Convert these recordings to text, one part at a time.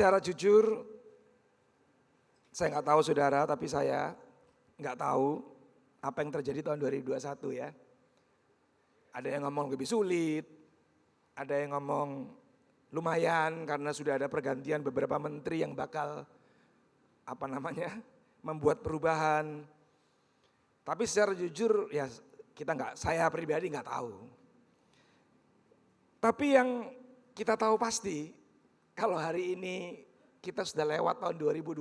Secara jujur, saya nggak tahu saudara, tapi saya nggak tahu apa yang terjadi tahun 2021 ya. Ada yang ngomong lebih sulit, ada yang ngomong lumayan karena sudah ada pergantian beberapa menteri yang bakal membuat perubahan. Tapi secara jujur ya saya pribadi nggak tahu. Tapi yang kita tahu pasti kalau hari ini kita sudah lewat tahun 2020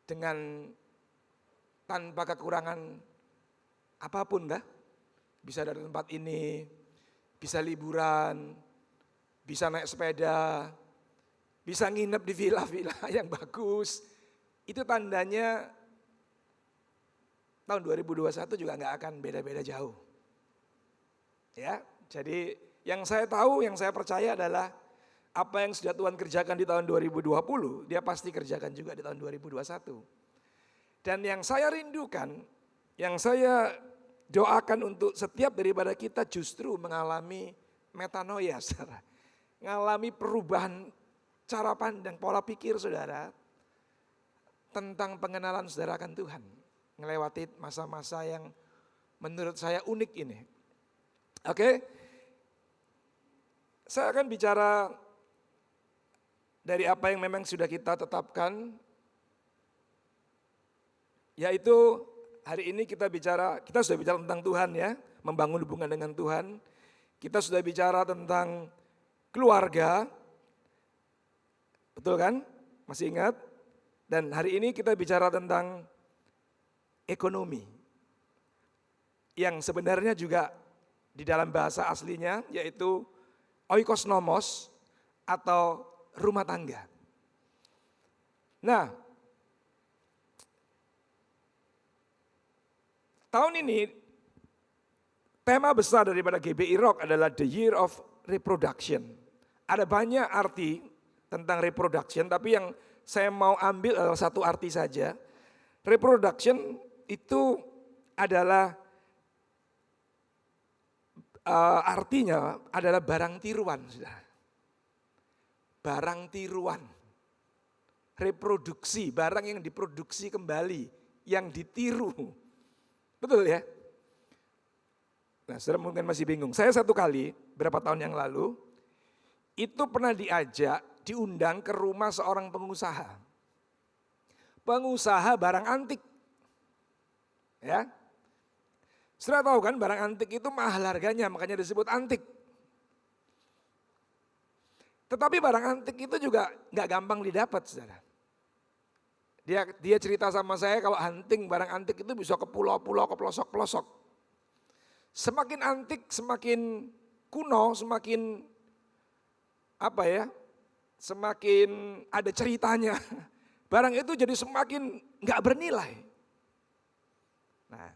dengan tanpa kekurangan apapun dah. Bisa dari tempat ini, bisa liburan, bisa naik sepeda, bisa nginep di villa-villa yang bagus. Itu tandanya tahun 2021 juga nggak akan beda-beda jauh. Ya, jadi yang saya tahu, yang saya percaya adalah apa yang sudah Tuhan kerjakan di tahun 2020, dia pasti kerjakan juga di tahun 2021. Dan yang saya rindukan, yang saya doakan untuk setiap daripada kita justru mengalami metanoia, saudara. Mengalami perubahan cara pandang, pola pikir saudara, tentang pengenalan saudara akan Tuhan. Melewati masa-masa yang menurut saya unik ini. Oke, saya akan bicara dari apa yang memang sudah kita tetapkan, yaitu hari ini kita sudah bicara tentang Tuhan ya, membangun hubungan dengan Tuhan. Kita sudah bicara tentang keluarga, betul kan? Masih ingat? Dan hari ini kita bicara tentang ekonomi, yang sebenarnya juga di dalam bahasa aslinya yaitu oikosnomos atau rumah tangga. Nah, tahun ini tema besar daripada GBI Rock adalah The Year of Reproduction. Ada banyak arti tentang reproduction, tapi yang saya mau ambil adalah satu arti saja. Reproduction itu adalah artinya adalah barang tiruan, saudara. Barang tiruan, reproduksi, barang yang diproduksi kembali, yang ditiru. Betul ya? Nah, saudara mungkin masih bingung. Saya satu kali, berapa tahun yang lalu, itu pernah diundang ke rumah seorang pengusaha. Pengusaha barang antik. Ya, sudah tahu kan barang antik itu mahal harganya, makanya disebut antik. Tetapi barang antik itu juga nggak gampang didapat, saudara. Dia cerita sama saya kalau hunting barang antik itu bisa ke pulau-pulau, ke pelosok-pelosok. Semakin antik, semakin kuno, semakin semakin ada ceritanya. Barang itu jadi semakin nggak bernilai. Nah,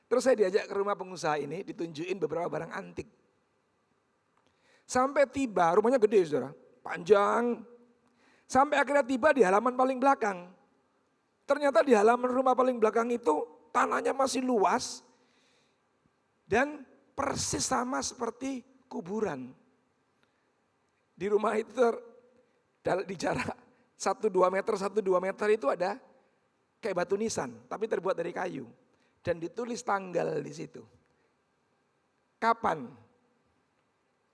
terus saya diajak ke rumah pengusaha ini, ditunjukin beberapa barang antik. Sampai tiba, rumahnya gede saudara, panjang. Sampai akhirnya tiba di halaman paling belakang. Ternyata di halaman rumah paling belakang itu tanahnya masih luas. Dan persis sama seperti kuburan. Di rumah itu di jarak 1-2 meter itu ada kayak batu nisan, tapi terbuat dari kayu. Dan ditulis tanggal di situ. Kapan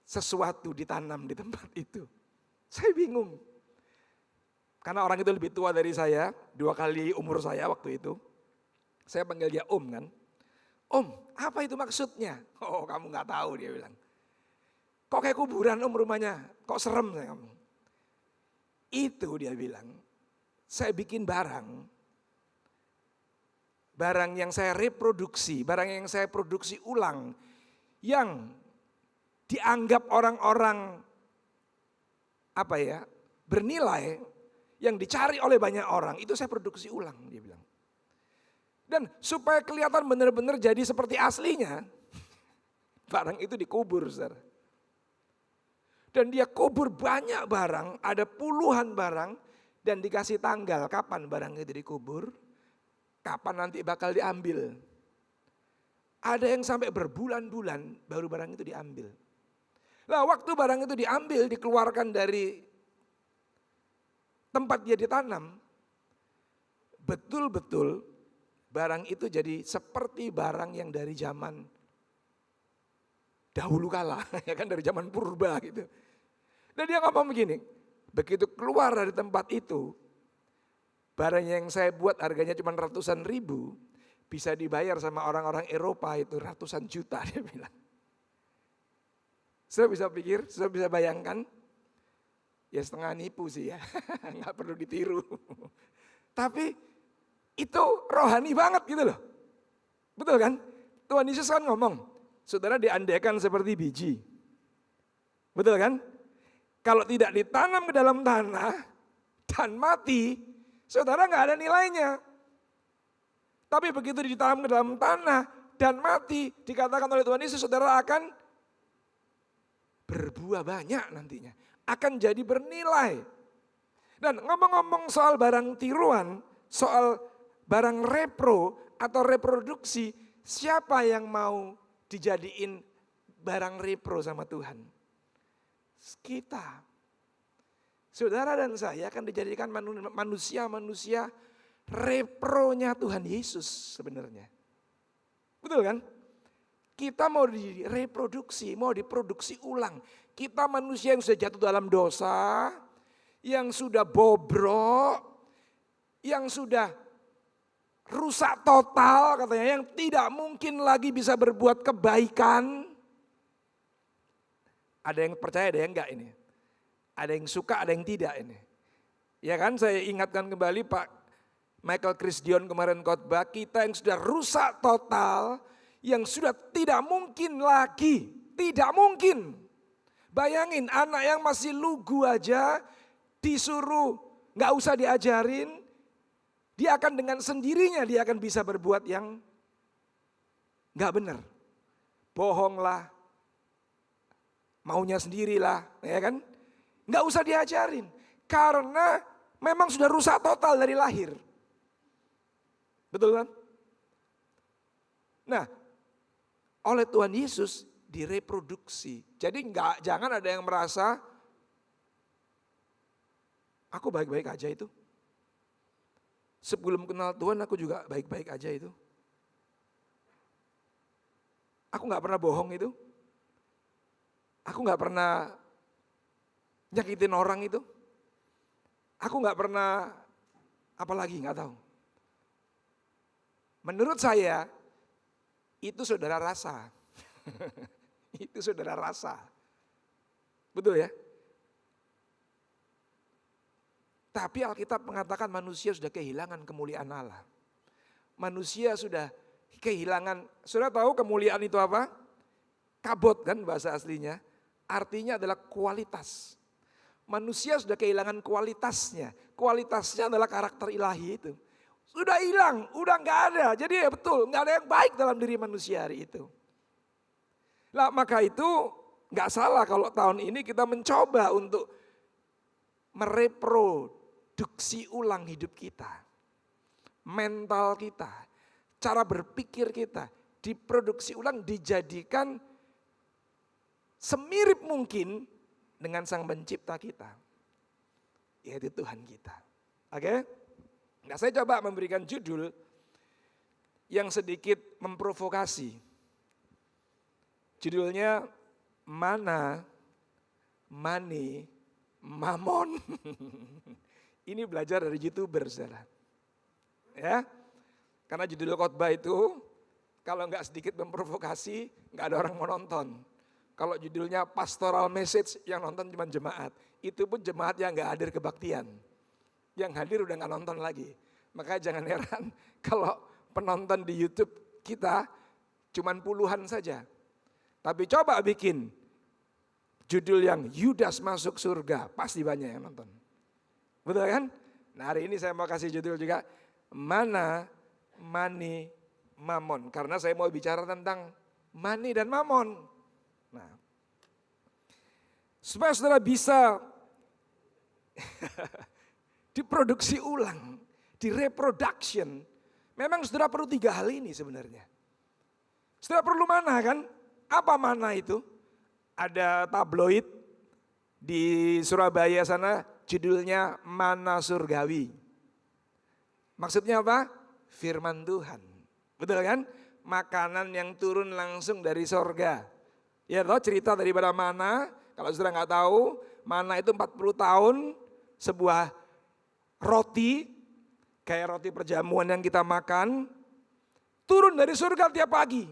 sesuatu ditanam di tempat itu? Saya bingung. Karena orang itu lebih tua dari saya, 2 kali umur saya waktu itu. Saya panggil dia Om kan. Om, apa itu maksudnya? Oh, kamu nggak tahu, dia bilang. Kok kayak kuburan Om rumahnya? Kok serem saya ngomong. Itu dia bilang, saya bikin barang yang saya reproduksi, barang yang saya produksi ulang, yang dianggap orang-orang bernilai, yang dicari oleh banyak orang, itu saya produksi ulang, dia bilang. Dan supaya kelihatan benar-benar jadi seperti aslinya, barang itu dikubur, saudara. Dan dia kubur banyak barang, ada puluhan barang, dan dikasih tanggal kapan barang itu dikubur, kapan nanti bakal diambil. Ada yang sampai berbulan-bulan baru barang itu diambil. Lah waktu barang itu diambil, dikeluarkan dari tempat dia ditanam, betul-betul barang itu jadi seperti barang yang dari zaman dahulu kala, ya kan, dari zaman purba gitu. Dan dia ngomong begini, begitu keluar dari tempat itu, barang yang saya buat harganya cuma ratusan ribu, bisa dibayar sama orang-orang Eropa itu ratusan juta, dia bilang. Sudah bisa pikir, sudah bisa bayangkan? Ya setengah nipu sih ya, nggak perlu ditiru. Tapi itu rohani banget gitu loh. Betul kan? Tuhan Yesus kan ngomong, saudara diandaikan seperti biji. Betul kan? Kalau tidak ditanam ke dalam tanah dan mati, saudara nggak ada nilainya. Tapi begitu ditanam ke dalam tanah dan mati, dikatakan oleh Tuhan Yesus, saudara akan berbuah banyak nantinya. Akan jadi bernilai. Dan ngomong-ngomong soal barang tiruan, soal barang repro atau reproduksi, siapa yang mau dijadiin barang repro sama Tuhan? Kita. Saudara dan saya akan dijadikan manusia-manusia repronya Tuhan Yesus sebenarnya. Betul kan? Kita mau direproduksi, mau diproduksi ulang. Kita manusia yang sudah jatuh dalam dosa, yang sudah bobrok, yang sudah rusak total katanya, yang tidak mungkin lagi bisa berbuat kebaikan. Ada yang percaya, ada yang enggak ini. Ada yang suka, ada yang tidak ini. Ya kan, saya ingatkan kembali Pak Michael Chris Dion kemarin khotbah, kita yang sudah rusak total, yang sudah tidak mungkin lagi, tidak mungkin. Bayangin anak yang masih lugu aja disuruh nggak usah diajarin, dia akan dengan sendirinya dia akan bisa berbuat yang nggak benar. Bohonglah, maunya sendirilah, ya kan? Nggak usah diajarin, karena memang sudah rusak total dari lahir. Betul kan? Nah, oleh Tuhan Yesus direproduksi. Jadi jangan ada yang merasa aku baik-baik aja itu. Sebelum kenal Tuhan aku juga baik-baik aja itu. Aku gak pernah bohong itu. Aku gak pernah nyakitin orang itu. Aku gak pernah apalagi gak tahu. Menurut saya itu saudara rasa. Itu saudara rasa. Betul ya? Tapi Alkitab mengatakan manusia sudah kehilangan kemuliaan Allah. Manusia sudah kehilangan, sudah tahu kemuliaan itu apa? Kabot kan bahasa aslinya. Artinya adalah kualitas. Manusia sudah kehilangan kualitasnya. Kualitasnya adalah karakter ilahi itu. Sudah hilang, udah gak ada. Jadi ya betul, gak ada yang baik dalam diri manusia hari itu. Nah, maka itu gak salah kalau tahun ini kita mencoba untuk mereproduksi ulang hidup kita. Mental kita, cara berpikir kita diproduksi ulang, dijadikan semirip mungkin dengan Sang Pencipta kita, yaitu Tuhan kita. Oke? Nah, saya coba memberikan judul yang sedikit memprovokasi. Judulnya Mana, Money, Mammon. Ini belajar dari YouTuber, saudara. Ya, karena judul khotbah itu kalau nggak sedikit memprovokasi, nggak ada orang mau nonton. Kalau judulnya pastoral message, yang nonton cuma jemaat. Itu pun jemaat yang nggak hadir kebaktian. Yang hadir udah nggak nonton lagi. Makanya jangan heran kalau penonton di YouTube kita cuma puluhan saja. Tapi coba bikin judul yang Yudas masuk surga, pasti banyak yang nonton. Betul kan? Nah, hari ini saya mau kasih judul juga, Mana, Money, Mammon. Karena saya mau bicara tentang money dan mammon. Nah, supaya saudara bisa diproduksi ulang, direproduction, memang saudara perlu 3 hal ini sebenarnya. Saudara perlu mana kan? Apa mana itu? ada tabloid di Surabaya sana judulnya Mana Surgawi. Maksudnya apa? Firman Tuhan. Betul kan? Makanan yang turun langsung dari sorga. Ya tahu cerita daripada mana, kalau saudara nggak tahu, mana itu 40 tahun sebuah roti, kayak roti perjamuan yang kita makan, turun dari surga tiap pagi.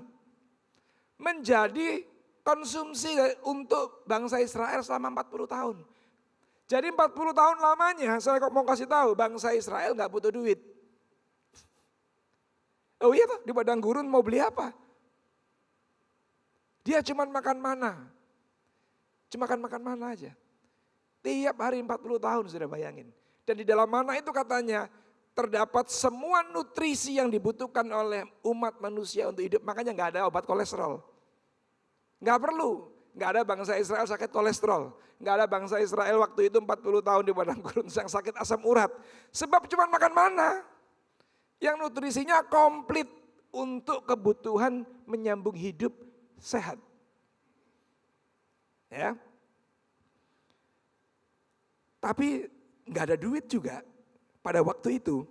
Menjadi konsumsi untuk bangsa Israel selama 40 tahun. Jadi 40 tahun lamanya, saya kok mau kasih tahu, bangsa Israel nggak butuh duit. Oh iya tuh, di padang gurun mau beli apa? Dia cuma makan mana. Cuma makan mana aja. Tiap hari 40 tahun sudah bayangin. Dan di dalam mana itu katanya terdapat semua nutrisi yang dibutuhkan oleh umat manusia untuk hidup. Makanya nggak ada obat kolesterol. Nggak perlu. Nggak ada bangsa Israel sakit kolesterol. Nggak ada bangsa Israel waktu itu 40 tahun di padang gurun yang sakit asam urat. Sebab cuma makan mana. Yang nutrisinya komplit untuk kebutuhan menyambung hidup sehat. Ya. Tapi nggak ada duit juga. Pada waktu itu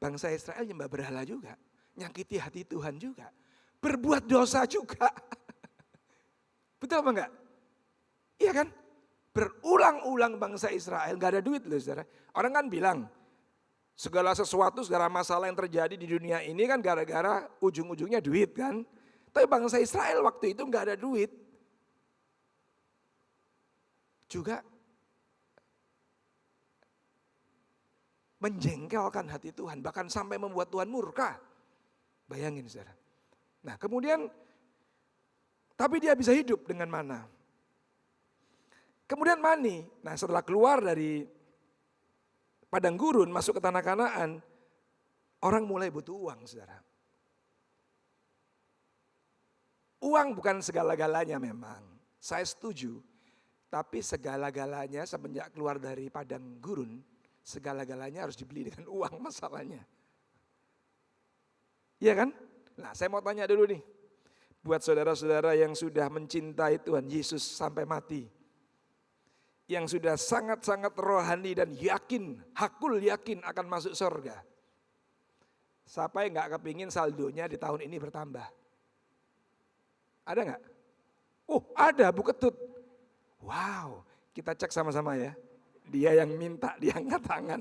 bangsa Israel nyembah berhala juga. Nyakiti hati Tuhan juga. Berbuat dosa juga. Betul apa enggak? Iya kan? Berulang-ulang bangsa Israel nggak ada duit loh saudara. Orang kan bilang segala sesuatu, segala masalah yang terjadi di dunia ini kan gara-gara ujung-ujungnya duit kan. Tapi bangsa Israel waktu itu nggak ada duit. Juga menjengkelkan hati Tuhan, bahkan sampai membuat Tuhan murka. Bayangin saudara. Nah kemudian, tapi dia bisa hidup dengan mana. Kemudian Mani, nah setelah keluar dari padang gurun masuk ke tanah Kanaan, orang mulai butuh uang saudara. Uang bukan segala-galanya memang, saya setuju. Tapi segala-galanya semenjak keluar dari padang gurun, segala-galanya harus dibeli dengan uang masalahnya. Iya kan? Nah saya mau tanya dulu nih, buat saudara-saudara yang sudah mencintai Tuhan Yesus sampai mati. Yang sudah sangat-sangat rohani dan yakin, hakul yakin akan masuk surga. Siapa yang gak kepingin saldonya di tahun ini bertambah? Ada gak? Oh ada Bu Ketut. Wow, kita cek sama-sama ya. Dia yang minta, dia angkat tangan.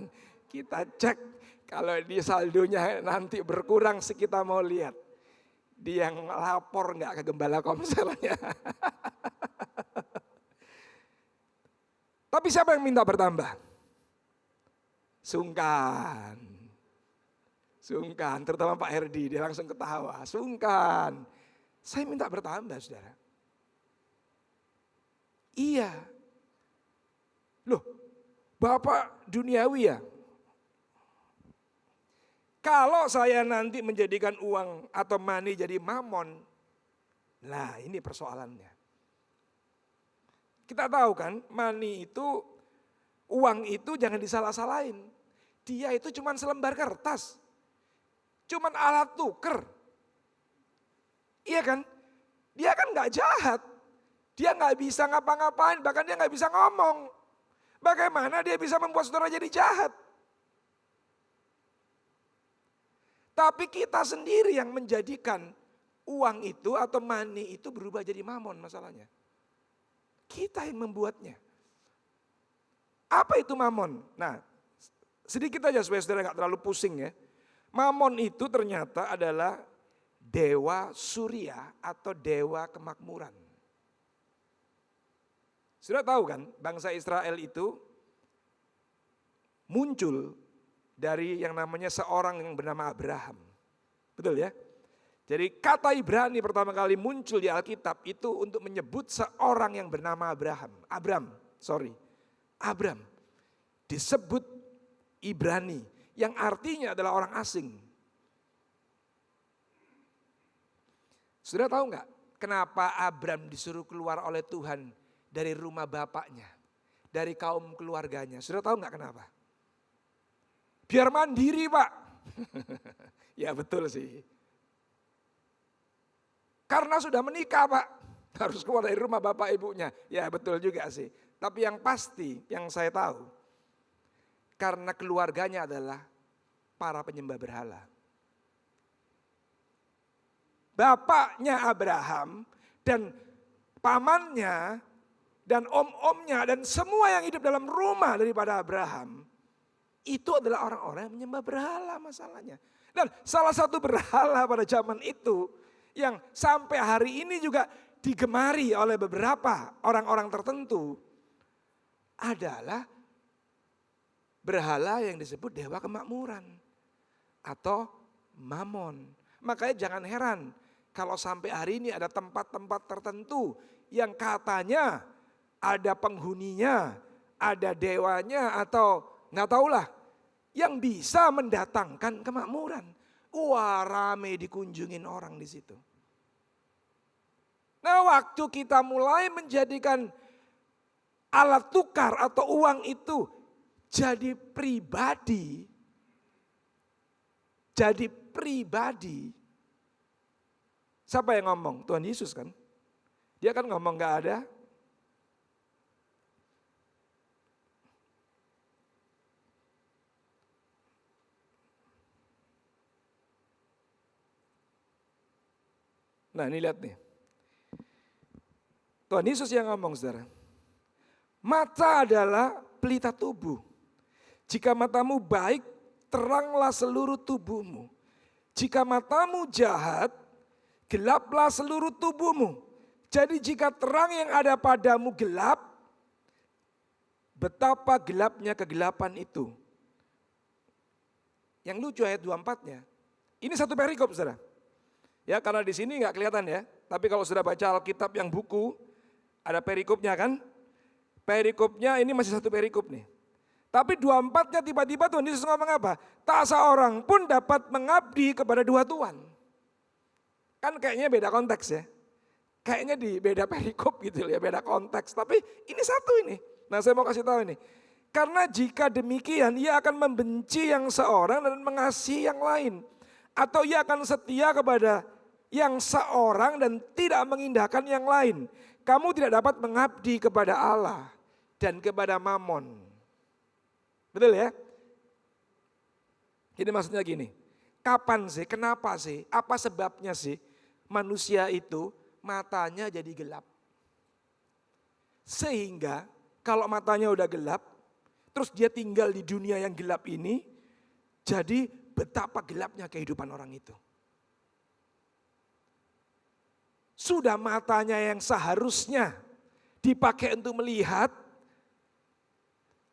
Kita cek kalau di saldonya nanti berkurang sih kita mau lihat. Dia yang lapor gak ke gembala komselnya. Tapi siapa yang minta bertambah? Sungkan. Sungkan, terutama Pak Herdi, dia langsung ketawa. Sungkan. Saya minta bertambah saudara. Iya. Loh, Bapak duniawi ya? Kalau saya nanti menjadikan uang atau money jadi mamon, nah ini persoalannya. Kita tahu kan, money itu, uang itu jangan disalah-salahin. Dia itu cuma selembar kertas. Cuman alat tuker. Iya kan? Dia kan gak jahat. Dia gak bisa ngapa-ngapain, bahkan dia gak bisa ngomong. Bagaimana dia bisa membuat saudara jadi jahat? Tapi kita sendiri yang menjadikan uang itu atau money itu berubah jadi mamon masalahnya. Kita yang membuatnya. Apa itu mamon? Nah, sedikit aja supaya saudara gak terlalu pusing ya. Mamon itu ternyata adalah dewa surya atau dewa kemakmuran. Sudah tahu kan, bangsa Israel itu muncul dari yang namanya seorang yang bernama Abraham. Betul ya? Jadi kata Ibrani pertama kali muncul di Alkitab itu untuk menyebut seorang yang bernama Abram. Disebut Ibrani yang artinya adalah orang asing. Sudah tahu nggak kenapa Abram disuruh keluar oleh Tuhan dari rumah bapaknya, dari kaum keluarganya? Sudah tahu nggak kenapa? Biar mandiri Pak. Ya betul sih. Karena sudah menikah Pak. Harus keluar dari rumah bapak ibunya. Ya betul juga sih. Tapi yang pasti, yang saya tahu, karena keluarganya adalah para penyembah berhala. Bapaknya Abraham dan pamannya dan om-omnya dan semua yang hidup dalam rumah daripada Abraham, itu adalah orang-orang yang menyembah berhala masalahnya. Dan salah satu berhala pada zaman itu yang sampai hari ini juga digemari oleh beberapa orang-orang tertentu adalah berhala yang disebut dewa kemakmuran atau Mammon. Makanya jangan heran kalau sampai hari ini ada tempat-tempat tertentu yang katanya ada penghuninya, ada dewanya atau nggak tahulah yang bisa mendatangkan kemakmuran. Wah, rame dikunjungin orang di situ. Nah, waktu kita mulai menjadikan alat tukar atau uang itu jadi pribadi. Siapa yang ngomong? Tuhan Yesus kan? Dia kan ngomong gak ada. Nah, ini lihat nih. Tuhan Yesus yang ngomong, saudara. Mata adalah pelita tubuh. Jika matamu baik, teranglah seluruh tubuhmu. Jika matamu jahat, gelaplah seluruh tubuhmu. Jadi jika terang yang ada padamu gelap, betapa gelapnya kegelapan itu. Yang lucu ayat 24-nya. Ini satu perikop, saudara. Ya, karena di sini nggak kelihatan ya. Tapi kalau sudah baca Alkitab yang buku, ada perikopnya kan? Perikopnya ini masih satu perikop nih. Tapi 24-nya tiba-tiba Tuhan Yesus ngomong apa? Tak seorang pun dapat mengabdi kepada dua tuan. Kan kayaknya beda konteks ya. Kayaknya di beda perikop gitu ya, beda konteks. Tapi ini satu ini. Nah, saya mau kasih tahu ini. Karena jika demikian ia akan membenci yang seorang dan mengasihi yang lain. Atau ia akan setia kepada yang seorang dan tidak mengindahkan yang lain. Kamu tidak dapat mengabdi kepada Allah dan kepada Mammon. Betul ya? Jadi maksudnya gini, kapan sih, kenapa sih, apa sebabnya sih manusia itu matanya jadi gelap? Sehingga kalau matanya udah gelap, terus dia tinggal di dunia yang gelap ini, jadi betapa gelapnya kehidupan orang itu. Sudah matanya yang seharusnya dipakai untuk melihat,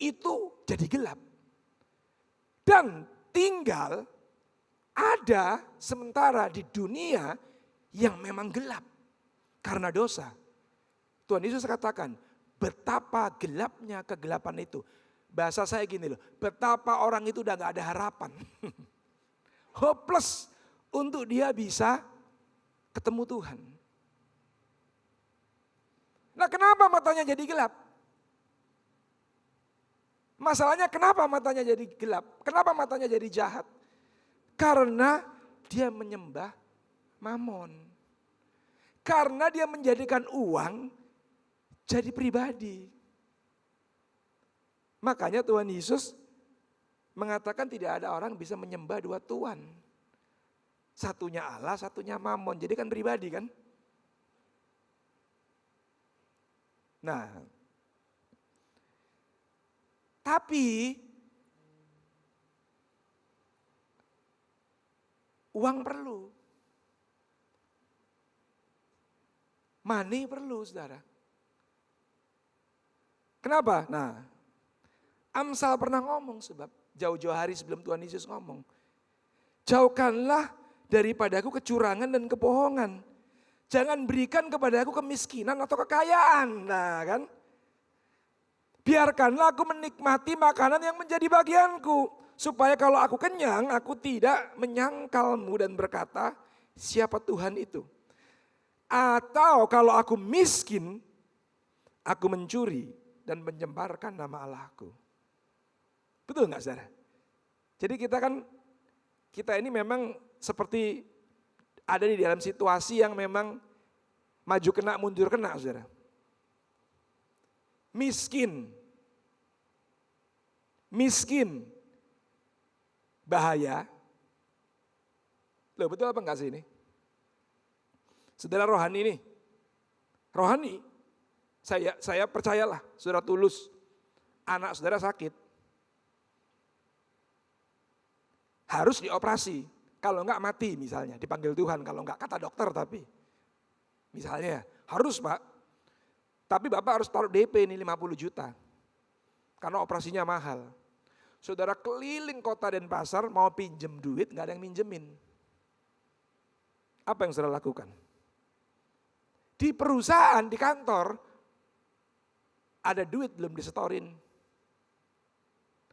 itu jadi gelap. Dan tinggal ada sementara di dunia yang memang gelap karena dosa. Tuhan Yesus katakan, betapa gelapnya kegelapan itu. Bahasa saya gini loh, betapa orang itu udah gak ada harapan. Hopeless untuk dia bisa ketemu Tuhan. Nah, kenapa matanya jadi gelap? Masalahnya kenapa matanya jadi gelap? Kenapa matanya jadi jahat? Karena dia menyembah Mammon. Karena dia menjadikan uang jadi pribadi. Makanya Tuhan Yesus mengatakan tidak ada orang bisa menyembah dua tuan. Satunya Allah, satunya Mammon. Jadi kan pribadi kan? Nah, tapi uang perlu. Money perlu, saudara. Kenapa? Nah, Amsal pernah ngomong sebab jauh-jauh hari sebelum Tuhan Yesus ngomong. Jauhkanlah daripadaku kecurangan dan kebohongan. Jangan berikan kepadaku kemiskinan atau kekayaan. Nah kan. Biarkanlah aku menikmati makanan yang menjadi bagianku. Supaya kalau aku kenyang, aku tidak menyangkalmu dan berkata, siapa Tuhan itu? Atau kalau aku miskin, aku mencuri dan menyebarkan nama Allahku. Betul gak saudara? Jadi kita ini memang seperti ada di dalam situasi yang memang Maju kena, mundur kena, saudara. Miskin, bahaya. Loh, betul apa enggak sih ini? Saudara rohani nih, rohani, saya percayalah, saudara tulus, anak saudara sakit, harus dioperasi, kalau enggak mati misalnya, dipanggil Tuhan, kalau enggak kata dokter tapi, misalnya harus Pak, tapi Bapak harus taruh DP ini 50 juta, karena operasinya mahal. Saudara keliling kota Denpasar mau pinjem duit, enggak ada yang minjemin. Apa yang saudara lakukan? Di perusahaan, di kantor, ada duit belum disetorin.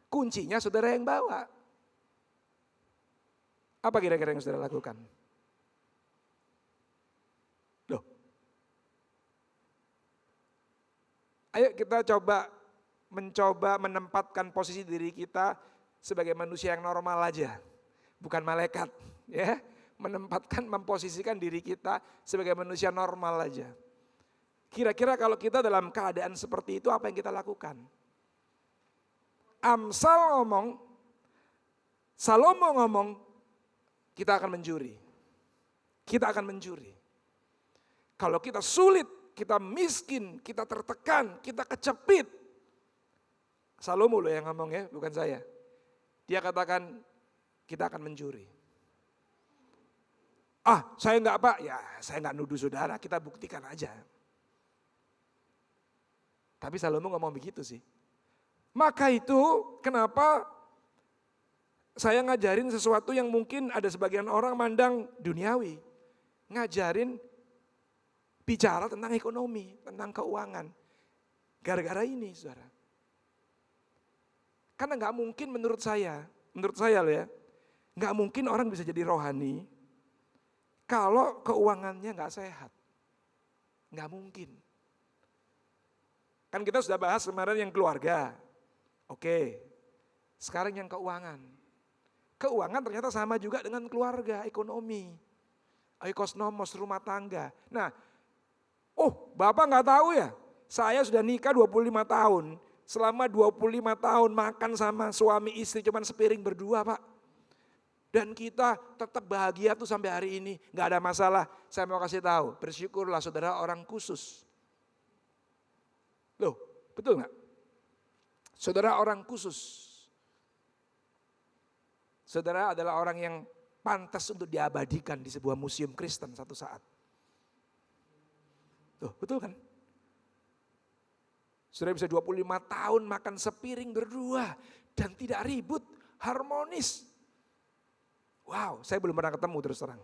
Kuncinya saudara yang bawa. Apa kira-kira yang saudara lakukan? Loh. Ayo kita mencoba menempatkan posisi diri kita sebagai manusia yang normal aja. Bukan malaikat, ya. Memposisikan diri kita sebagai manusia normal aja. Kira-kira kalau kita dalam keadaan seperti itu apa yang kita lakukan? Amsal ngomong, Salomo ngomong, kita akan mencuri. Kita akan mencuri. Kalau kita sulit, kita miskin, kita tertekan, kita kecepit. Salomo loh yang ngomong ya, bukan saya. Dia katakan kita akan mencuri. Saya enggak Pak, ya saya enggak nuduh saudara, kita buktikan aja. Tapi Salomo ngomong begitu sih. Maka itu kenapa saya ngajarin sesuatu yang mungkin ada sebagian orang mandang duniawi. Ngajarin bicara tentang ekonomi, tentang keuangan. Gara-gara ini saudara. Karena enggak mungkin menurut saya loh ya, enggak mungkin orang bisa jadi rohani kalau keuangannya nggak sehat. Nggak mungkin. Kan kita sudah bahas kemarin yang keluarga. Oke, sekarang yang keuangan. Keuangan ternyata sama juga dengan keluarga, ekonomi. Oikosnomos, rumah tangga. Nah, Bapak nggak tahu ya, saya sudah nikah 25 tahun. Selama 25 tahun makan sama suami istri cuman sepiring berdua Pak. Dan kita tetap bahagia tuh sampai hari ini, nggak ada masalah. Saya mau kasih tahu, bersyukurlah saudara orang khusus. Loh, betul nggak? Saudara orang khusus. Saudara adalah orang yang pantas untuk diabadikan di sebuah museum Kristen satu saat. Tuh, betul kan? Saudara bisa 25 tahun makan sepiring berdua dan tidak ribut, harmonis. Wow, saya belum pernah ketemu terus terang.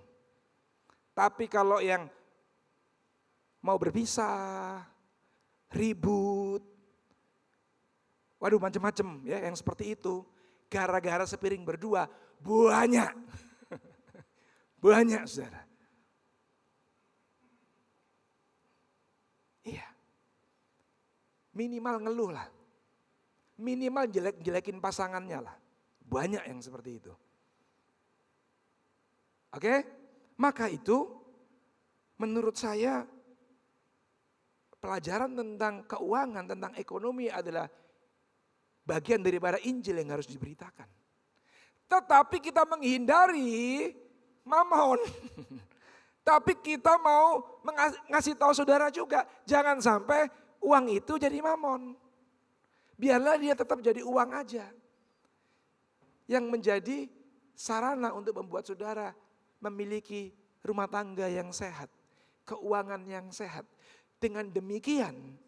Tapi kalau yang mau berpisah, ribut, waduh macam-macam ya yang seperti itu. Gara-gara sepiring berdua, banyak. Banyak saudara. Iya. Minimal ngeluh lah. Minimal jelek-jelekin pasangannya lah. Banyak yang seperti itu. Oke, maka itu menurut saya pelajaran tentang keuangan, tentang ekonomi adalah bagian daripada Injil yang harus diberitakan. Tetapi kita menghindari mamon. Tapi kita mau ngasih tahu saudara juga, jangan sampai uang itu jadi mamon. Biarlah dia tetap jadi uang aja. Yang menjadi sarana untuk membuat saudara memiliki rumah tangga yang sehat, keuangan yang sehat. Dengan demikian,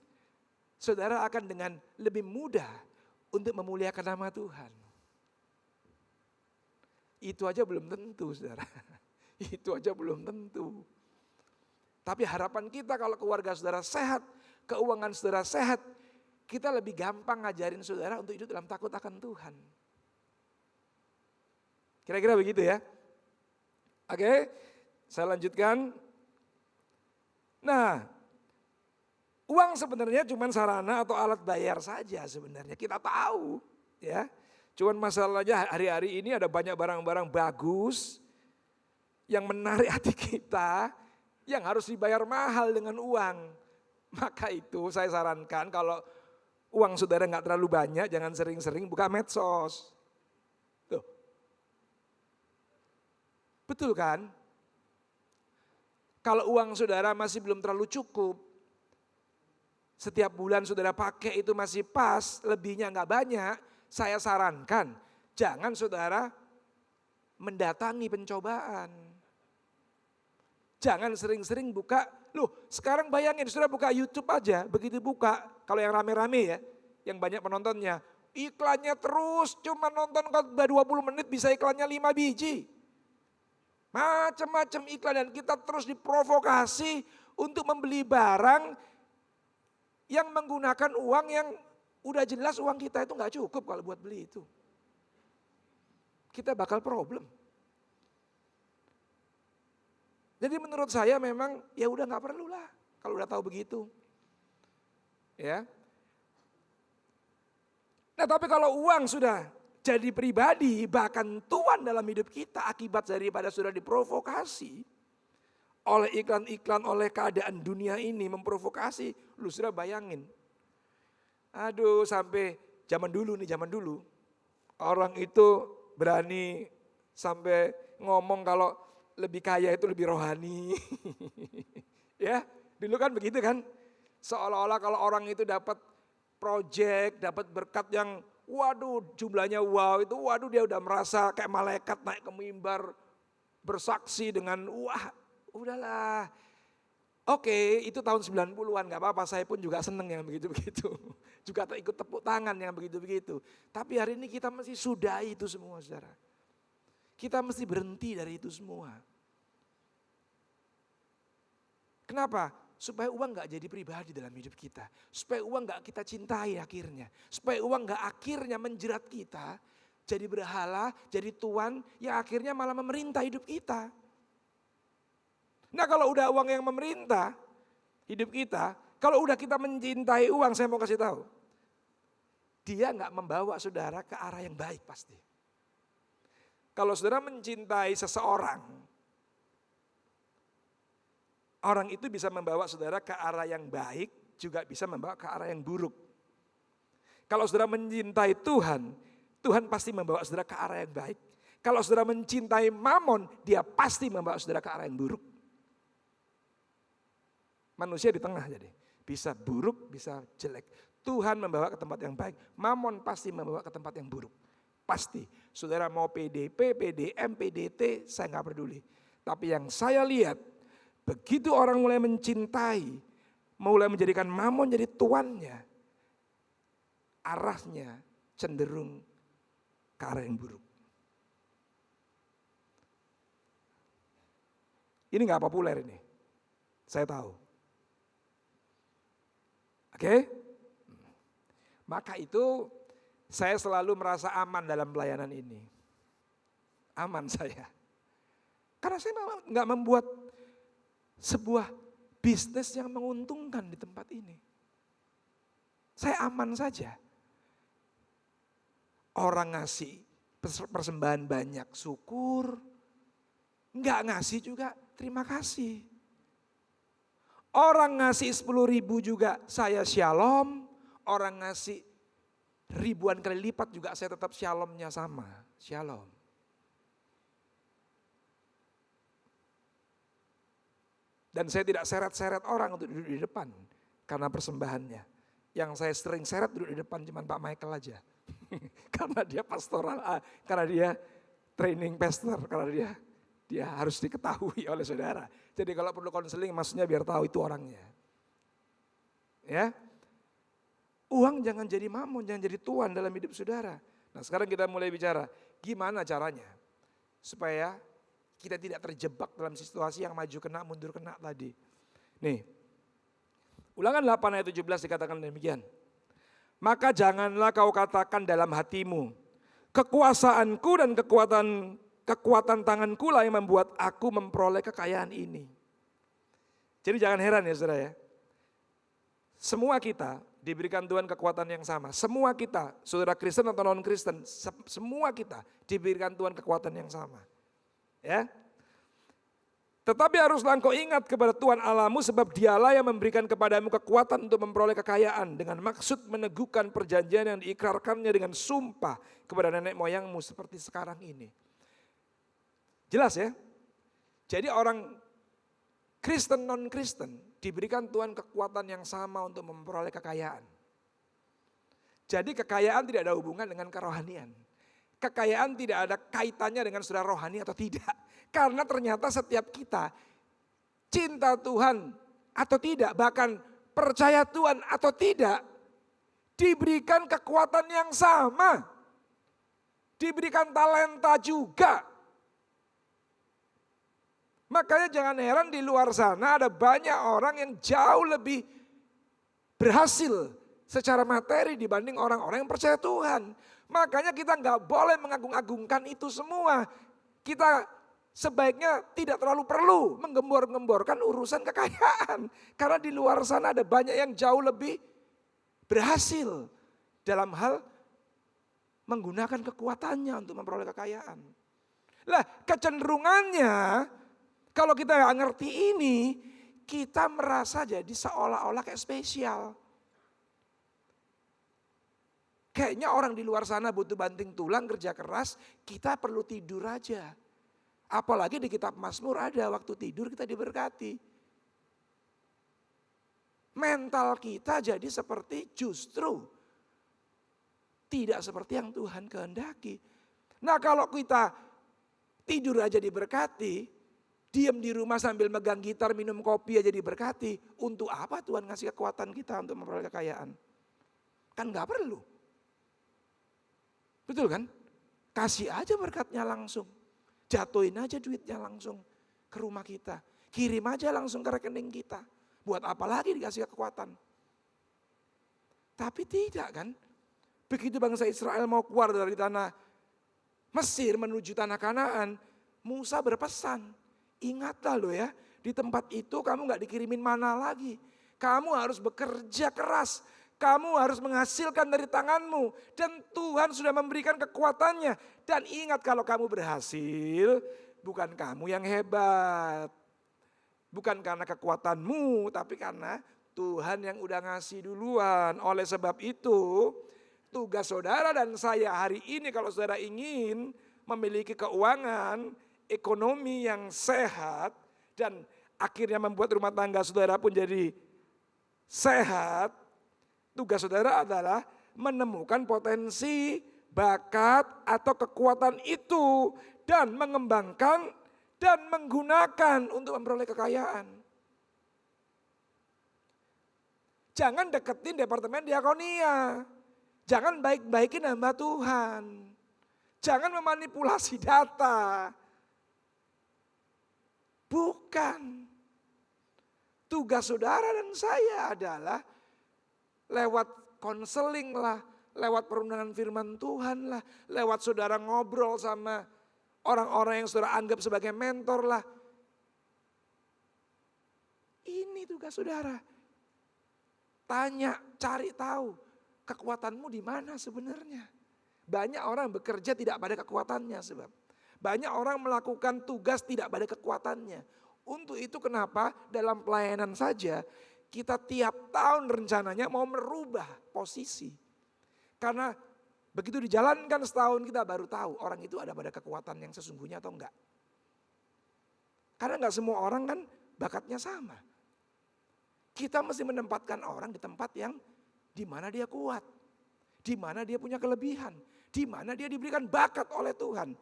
saudara akan dengan lebih mudah untuk memuliakan nama Tuhan. Itu aja belum tentu, saudara. Itu aja belum tentu. Tapi harapan kita kalau keluarga saudara sehat, keuangan saudara sehat, kita lebih gampang ngajarin saudara untuk hidup dalam takut akan Tuhan. Kira-kira begitu ya. Oke, saya lanjutkan. Nah, uang sebenarnya cuma sarana atau alat bayar saja sebenarnya. Kita tahu ya. Cuman masalahnya hari-hari ini ada banyak barang-barang bagus yang menarik hati kita. yang harus dibayar mahal dengan uang. Maka itu saya sarankan kalau uang saudara nggak terlalu banyak, jangan sering-sering buka medsos. Tuh. Betul kan? Kalau uang saudara masih belum terlalu cukup, setiap bulan saudara pakai itu masih pas, lebihnya nggak banyak, saya sarankan jangan saudara mendatangi pencobaan. Jangan sering-sering buka, loh sekarang bayangin saudara buka YouTube aja, begitu buka, kalau yang rame-rame ya, yang banyak penontonnya, iklannya terus, cuma nonton 20 menit bisa iklannya 5 biji. Macam-macam iklan dan kita terus diprovokasi untuk membeli barang yang menggunakan uang yang udah jelas uang kita itu nggak cukup kalau buat beli itu. Kita bakal problem. Jadi menurut saya memang ya udah nggak perlu lah kalau udah tahu begitu. Ya. Nah tapi kalau uang sudah jadi pribadi bahkan tuan dalam hidup kita akibat daripada sudah diprovokasi oleh iklan-iklan, oleh keadaan dunia ini memprovokasi, lu sudah bayangin. Aduh sampai zaman dulu orang itu berani sampai ngomong kalau lebih kaya itu lebih rohani. Ya, dulu kan begitu kan. Seolah-olah kalau orang itu dapat project, dapat berkat yang waduh jumlahnya wow itu, waduh dia udah merasa kayak malaikat naik ke mimbar bersaksi dengan wah udahlah. Oke itu tahun 90-an gak apa-apa, saya pun juga seneng yang begitu-begitu. Juga ikut tepuk tangan yang begitu-begitu. Tapi hari ini kita mesti sudahi itu semua saudara. Kita mesti berhenti dari itu semua. Kenapa? Supaya uang gak jadi pribadi dalam hidup kita. Supaya uang gak kita cintai akhirnya. Supaya uang gak akhirnya menjerat kita. Jadi berhala, jadi tuan yang akhirnya malah memerintah hidup kita. Nah kalau udah uang yang memerintah hidup kita. Kalau udah kita mencintai uang, saya mau kasih tahu. Dia gak membawa saudara ke arah yang baik pasti. Kalau saudara mencintai seseorang, orang itu bisa membawa saudara ke arah yang baik, juga bisa membawa ke arah yang buruk. Kalau saudara mencintai Tuhan, Tuhan pasti membawa saudara ke arah yang baik. Kalau saudara mencintai Mamon, dia pasti membawa saudara ke arah yang buruk. Manusia di tengah jadi, bisa buruk, bisa jelek. Tuhan membawa ke tempat yang baik, Mamon pasti membawa ke tempat yang buruk. Pasti, saudara mau PDP, PDM, PDT, saya nggak peduli. Tapi yang saya lihat, begitu orang mulai mencintai, mulai menjadikan Mamon jadi tuannya, arahnya cenderung ke arah yang buruk. Ini nggak populer ini, saya tahu. Oke? Maka itu saya selalu merasa aman dalam pelayanan ini. Aman saya. Karena saya nggak membuat sebuah bisnis yang menguntungkan di tempat ini. Saya aman saja. Orang ngasih persembahan banyak, syukur. Nggak ngasih juga, terima kasih. Orang ngasih 10.000 juga, saya shalom. Orang ngasih ribuan kali lipat juga saya tetap shalomnya sama, shalom. Dan saya tidak seret-seret orang untuk duduk di depan karena persembahannya. Yang saya sering seret duduk di depan cuma Pak Michael aja. Karena dia pastoral, karena dia training pastor, karena dia harus diketahui oleh saudara. Jadi kalau perlu konseling maksudnya biar tahu itu orangnya. Ya. Uang jangan jadi Mamon, jangan jadi tuan dalam hidup saudara. Nah sekarang kita mulai bicara, gimana caranya supaya kita tidak terjebak dalam situasi yang maju kena, mundur kena tadi. Nih, Ulangan 8 ayat 17 dikatakan demikian. Maka janganlah kau katakan dalam hatimu, kekuasaanku dan kekuatan tanganku lah yang membuat aku memperoleh kekayaan ini. Jadi jangan heran ya saudara ya. Semua kita diberikan Tuhan kekuatan yang sama. Semua kita, saudara Kristen atau non-Kristen, semua kita diberikan Tuhan kekuatan yang sama. Ya. Tetapi haruslah engkau ingat kepada Tuhan Allahmu sebab dialah yang memberikan kepadamu kekuatan untuk memperoleh kekayaan dengan maksud meneguhkan perjanjian yang diikrarkannya dengan sumpah kepada nenek moyangmu seperti sekarang ini. Jelas ya? Jadi orang Kristen non-Kristen diberikan Tuhan kekuatan yang sama untuk memperoleh kekayaan. Jadi kekayaan tidak ada hubungan dengan kerohanian. Kekayaan tidak ada kaitannya dengan saudara rohani atau tidak. Karena ternyata setiap kita cinta Tuhan atau tidak, bahkan percaya Tuhan atau tidak, diberikan kekuatan yang sama. Diberikan talenta juga. Makanya jangan heran di luar sana ada banyak orang yang jauh lebih berhasil secara materi dibanding orang-orang yang percaya Tuhan. Makanya kita nggak boleh mengagung-agungkan itu semua. Kita sebaiknya tidak terlalu perlu menggembor-gemborkan urusan kekayaan. Karena di luar sana ada banyak yang jauh lebih berhasil dalam hal menggunakan kekuatannya untuk memperoleh kekayaan. Lah kecenderungannya kalau kita nggak ngerti ini, kita merasa jadi seolah-olah kayak spesial. Kayaknya orang di luar sana butuh banting tulang, kerja keras, kita perlu tidur aja. Apalagi di kitab Mazmur ada waktu tidur kita diberkati. Mental kita jadi seperti justru tidak seperti yang Tuhan kehendaki. Nah kalau kita tidur aja diberkati, diam di rumah sambil megang gitar, minum kopi aja diberkati, untuk apa Tuhan ngasih kekuatan kita untuk memperoleh kekayaan? Kan gak perlu. Betul kan? Kasih aja berkatnya langsung. Jatuhin aja duitnya langsung ke rumah kita. Kirim aja langsung ke rekening kita. Buat apa lagi dikasih kekuatan? Tapi tidak kan? Begitu bangsa Israel mau keluar dari tanah Mesir menuju tanah Kanaan, Musa berpesan, ingatlah loh ya, di tempat itu kamu gak dikirimin mana lagi. Kamu harus bekerja keras. Kamu harus menghasilkan dari tanganmu. Dan Tuhan sudah memberikan kekuatannya. Dan ingat kalau kamu berhasil, bukan kamu yang hebat. Bukan karena kekuatanmu, tapi karena Tuhan yang udah ngasih duluan. Oleh sebab itu, tugas saudara dan saya hari ini kalau saudara ingin memiliki keuangan, ekonomi yang sehat, dan akhirnya membuat rumah tangga saudara pun jadi sehat, tugas saudara adalah menemukan potensi, bakat atau kekuatan itu dan mengembangkan dan menggunakan untuk memperoleh kekayaan. Jangan deketin departemen diakonia. Jangan baik-baikin hamba Tuhan. Jangan memanipulasi data. Bukan. Tugas saudara dan saya adalah lewat konseling lah, lewat perundangan firman Tuhan lah, lewat saudara ngobrol sama orang-orang yang saudara anggap sebagai mentor lah. Ini tugas saudara. Tanya, cari tahu kekuatanmu di mana sebenarnya. Banyak orang bekerja tidak pada kekuatannya sebab. Banyak orang melakukan tugas tidak pada kekuatannya. Untuk itu kenapa dalam pelayanan saja kita tiap tahun rencananya mau merubah posisi. Karena begitu dijalankan setahun kita baru tahu orang itu ada pada kekuatan yang sesungguhnya atau enggak. Karena enggak semua orang kan bakatnya sama. Kita mesti menempatkan orang di tempat yang di mana dia kuat. Di mana dia punya kelebihan. Di mana dia diberikan bakat oleh Tuhan.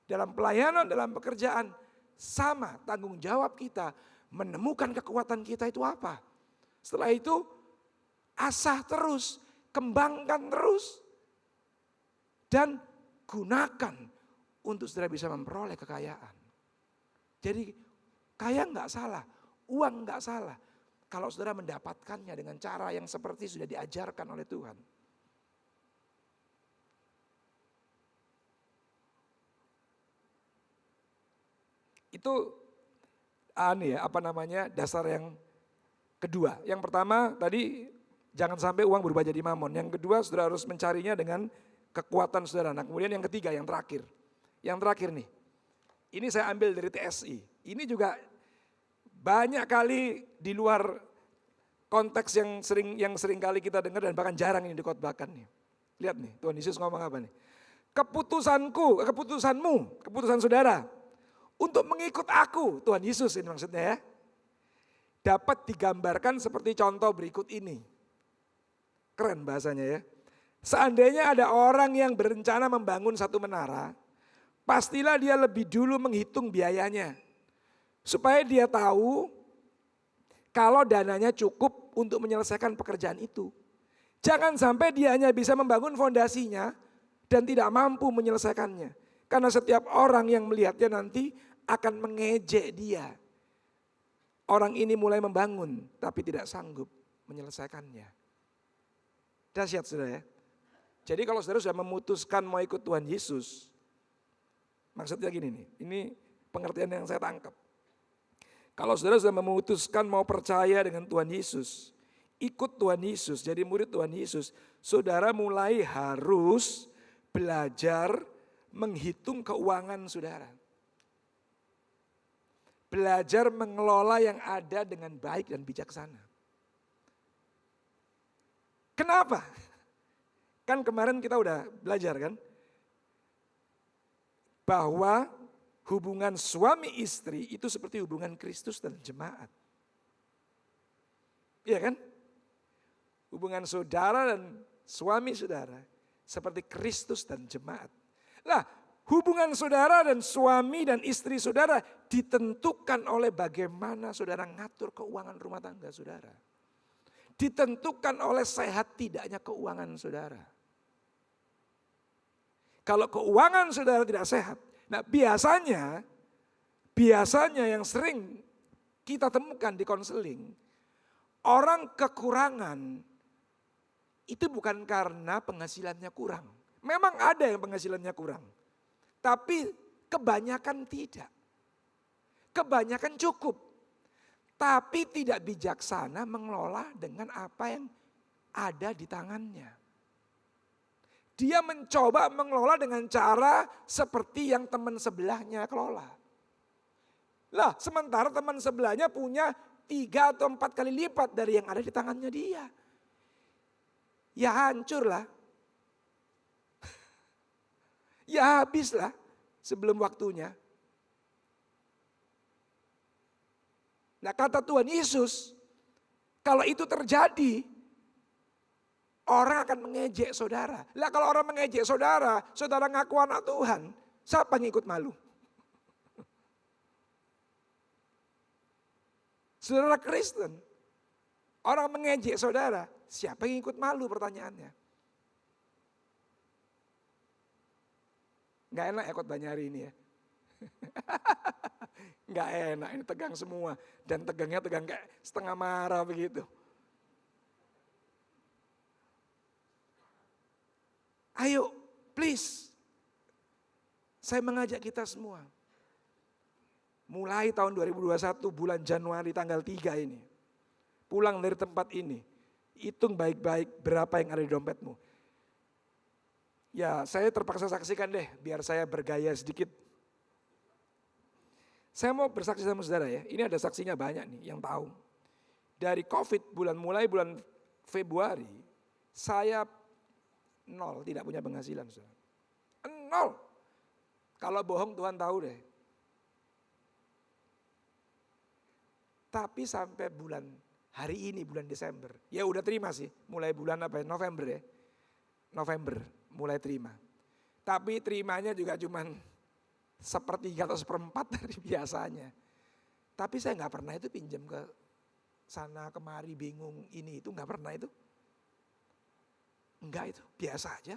Dalam pelayanan, dalam pekerjaan sama tanggung jawab kita. Menemukan kekuatan kita itu apa. Setelah itu asah terus, kembangkan terus. Dan gunakan untuk saudara bisa memperoleh kekayaan. Jadi kaya enggak salah, uang enggak salah. Kalau saudara mendapatkannya dengan cara yang seperti sudah diajarkan oleh Tuhan. Itu dasar yang kedua. Yang pertama tadi jangan sampai uang berubah jadi mamon. Yang kedua saudara harus mencarinya dengan kekuatan saudara. Nah kemudian yang ketiga, yang terakhir. Yang terakhir nih, Ini saya ambil dari TSI. Ini juga banyak kali di luar konteks yang sering kali kita dengar dan bahkan jarang ini dikhotbahkan nih. Lihat nih, Tuhan Yesus ngomong apa nih? Keputusanmu, keputusan saudara untuk mengikut aku, Tuhan Yesus ini maksudnya ya, dapat digambarkan seperti contoh berikut ini. Keren bahasanya ya. Seandainya ada orang yang berencana membangun satu menara, pastilah dia lebih dulu menghitung biayanya. Supaya dia tahu kalau dananya cukup untuk menyelesaikan pekerjaan itu. Jangan sampai dia hanya bisa membangun fondasinya dan tidak mampu menyelesaikannya. Karena setiap orang yang melihatnya nanti akan mengejek dia. Orang ini mulai membangun tapi tidak sanggup menyelesaikannya. Dahsyat saudara ya. Jadi kalau saudara sudah memutuskan mau ikut Tuhan Yesus, maksudnya gini nih, ini pengertian yang saya tangkap. Kalau saudara sudah memutuskan mau percaya dengan Tuhan Yesus, ikut Tuhan Yesus, jadi murid Tuhan Yesus, saudara mulai harus belajar menghitung keuangan saudara. Belajar mengelola yang ada dengan baik dan bijaksana. Kenapa? Kan kemarin kita udah belajar kan, bahwa hubungan suami istri itu seperti hubungan Kristus dan jemaat. Iya kan? Hubungan saudara dan suami saudara seperti Kristus dan jemaat. Nah, hubungan saudara dan suami dan istri saudara ditentukan oleh bagaimana saudara ngatur keuangan rumah tangga saudara. Ditentukan oleh sehat tidaknya keuangan saudara. Kalau keuangan saudara tidak sehat, nah biasanya yang sering kita temukan di konseling, orang kekurangan itu bukan karena penghasilannya kurang. Memang ada yang penghasilannya kurang, tapi kebanyakan tidak. Kebanyakan cukup, tapi tidak bijaksana mengelola dengan apa yang ada di tangannya. Dia mencoba mengelola dengan cara seperti yang teman sebelahnya kelola. Lah, sementara teman sebelahnya punya 3 atau 4 kali lipat dari yang ada di tangannya dia. Ya hancur lah. Ya habislah sebelum waktunya. Nah kata Tuhan Yesus, kalau itu terjadi, orang akan mengejek saudara. Lah kalau orang mengejek saudara, saudara ngaku anak Tuhan, siapa yang ikut malu? Saudara Kristen, orang mengejek saudara, siapa yang ikut malu pertanyaannya? Gak enak ya khotbahnya hari ini ya. Gak enak, ini tegang semua. Dan tegangnya tegang kayak setengah marah begitu. Ayo, please. Saya mengajak kita semua. Mulai tahun 2021 bulan Januari tanggal 3 ini. Pulang dari tempat ini. Hitung baik-baik berapa yang ada di dompetmu. Ya saya terpaksa saksikan deh biar saya bergaya sedikit. Saya mau bersaksi sama saudara ya. Ini ada saksinya banyak nih yang tahu. Dari COVID mulai bulan Februari. Saya 0, tidak punya penghasilan. 0. Kalau bohong Tuhan tahu deh. Tapi sampai bulan hari ini bulan Desember. Ya udah terima sih. Mulai bulan apa ya? November ya. November mulai terima. Tapi terimanya juga cuman 1/3 atau 1/4 dari biasanya. Tapi saya nggak pernah itu pinjam ke sana kemari bingung ini itu nggak pernah itu. Enggak itu, biasa aja.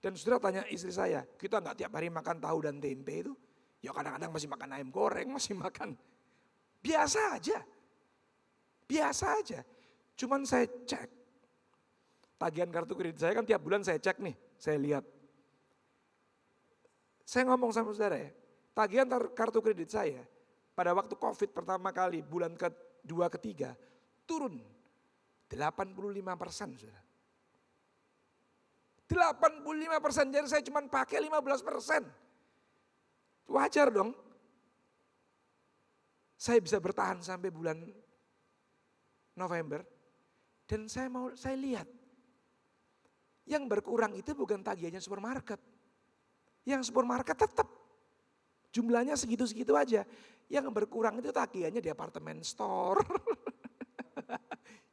Dan saudara tanya istri saya, kita enggak tiap hari makan tahu dan tempe itu? Ya kadang-kadang masih makan ayam goreng, masih makan. Biasa aja. Biasa aja. Cuman saya cek. Tagihan kartu kredit saya kan tiap bulan saya cek nih, saya lihat. Saya ngomong sama saudara ya, tagihan kartu kredit saya pada waktu COVID pertama kali bulan kedua ketiga turun 85%, saudara. 85%, jadi saya cuma pakai 15%. Wajar dong. Saya bisa bertahan sampai bulan November. Dan saya lihat. Yang berkurang itu bukan tagihannya supermarket. Yang supermarket tetap jumlahnya segitu-segitu aja. Yang berkurang itu tagihannya di apartemen store.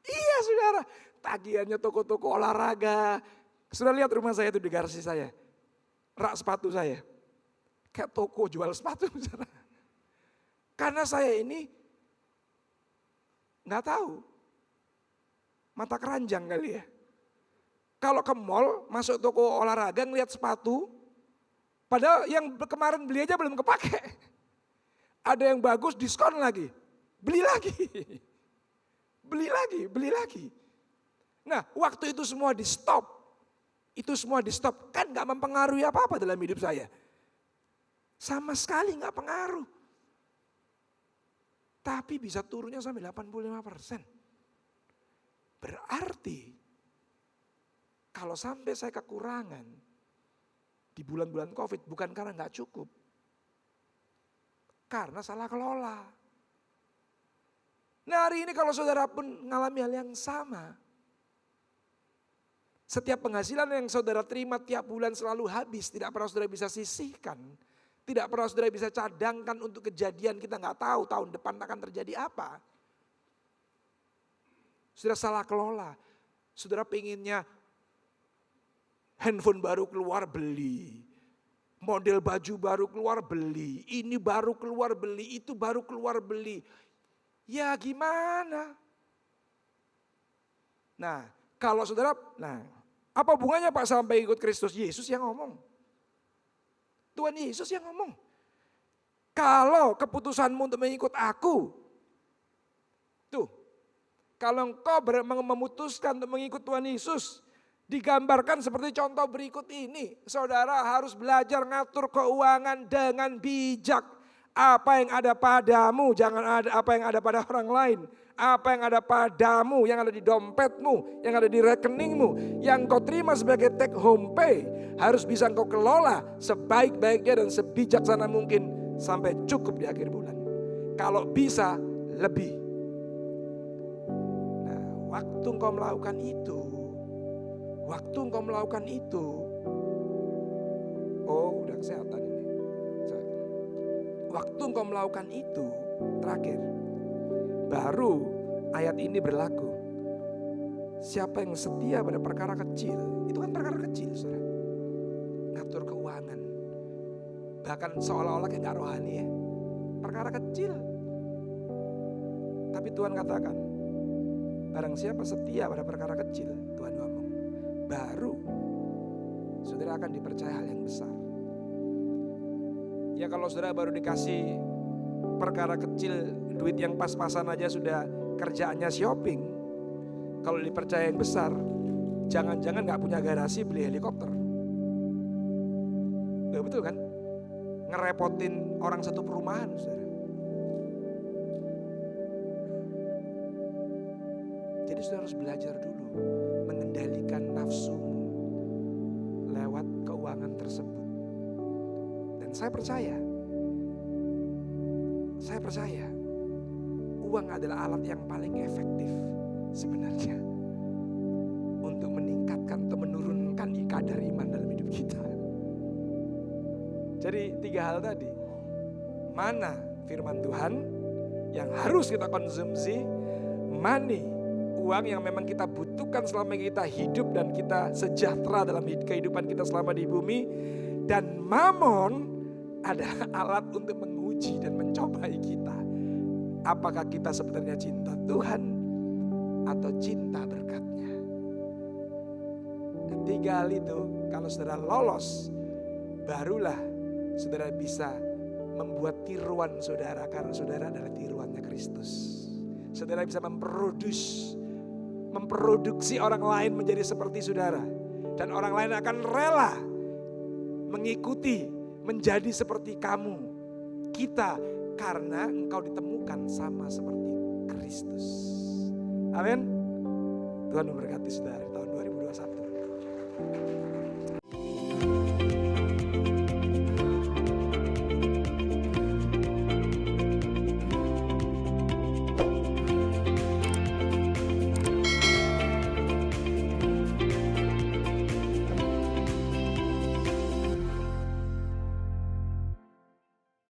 Iya saudara, tagihannya toko-toko olahraga. Sudah lihat rumah saya itu di garasi saya. Rak sepatu saya. Kayak toko jual sepatu. Saudara. Karena saya ini nggak tahu. Mata keranjang kali ya. Kalau ke mall, masuk toko olahraga ngeliat sepatu, padahal yang kemarin beli aja belum kepake. Ada yang bagus diskon lagi, beli lagi. Beli lagi. Nah waktu itu semua di stop. Kan gak mempengaruhi apa-apa dalam hidup saya. Sama sekali gak pengaruh. Tapi bisa turunnya sampai 85%. Berarti kalau sampai saya kekurangan di bulan-bulan COVID bukan karena gak cukup. Karena salah kelola. Nah hari ini kalau saudara pun mengalami hal yang sama. Setiap penghasilan yang saudara terima tiap bulan selalu habis. Tidak pernah saudara bisa sisihkan. Tidak pernah saudara bisa cadangkan untuk kejadian kita nggak tahu tahun depan akan terjadi apa. Saudara salah kelola. Saudara pengennya handphone baru keluar beli. Model baju baru keluar beli. Ini baru keluar beli. Itu baru keluar beli. Ya gimana? Nah kalau saudara, apa hubungannya Pak sampai ikut Kristus? Yesus yang ngomong. Tuhan Yesus yang ngomong. Kalau keputusanmu untuk mengikut aku. Tuh. Kalau engkau memutuskan untuk mengikut Tuhan Yesus. Digambarkan seperti contoh berikut ini. Saudara harus belajar ngatur keuangan dengan bijak. Apa yang ada padamu, jangan ada apa yang ada pada orang lain. Apa yang ada padamu, yang ada di dompetmu, yang ada di rekeningmu. Yang kau terima sebagai take home pay. Harus bisa kau kelola sebaik-baiknya dan sebijaksana mungkin sampai cukup di akhir bulan. Kalau bisa lebih. Nah, waktu engkau melakukan itu. Oh udah kesehatan ini. Waktu engkau melakukan itu, terakhir, baru ayat ini berlaku. Siapa yang setia pada perkara kecil, itu kan perkara kecil saudara. Ngatur keuangan. Bahkan seolah-olah kayak gak rohani ya. Perkara kecil. Tapi Tuhan katakan, barang siapa setia pada perkara kecil, Tuhan ngomong, baru saudara akan dipercaya hal yang besar. Ya kalau saudara baru dikasih perkara kecil, duit yang pas-pasan aja sudah kerjaannya shopping. Kalau dipercaya yang besar, jangan-jangan gak punya garasi beli helikopter. Betul kan? Ngerepotin orang satu perumahan saudara. Jadi saudara harus belajar dulu mengendalikan nafsumu lewat keuangan tersebut. Dan saya percaya uang adalah alat yang paling efektif sebenarnya untuk meningkatkan atau menurunkan kadar iman dalam hidup kita. Jadi 3 hal tadi, mana firman Tuhan yang harus kita konsumsi, money, uang yang memang kita butuhkan selama kita hidup dan kita sejahtera dalam kehidupan kita selama di bumi, dan mamon adalah alat untuk menguji dan mencobai kita. Apakah kita sebenarnya cinta Tuhan atau cinta berkat-Nya. Dan 3 hal itu kalau saudara lolos, barulah saudara bisa membuat tiruan saudara, karena saudara adalah tiruannya Kristus. Saudara bisa memproduksi orang lain menjadi seperti saudara. Dan orang lain akan rela mengikuti, menjadi seperti kamu, kita, karena engkau ditemukan sama seperti Kristus. Amin. Tuhan memberkati saudara tahun 2021.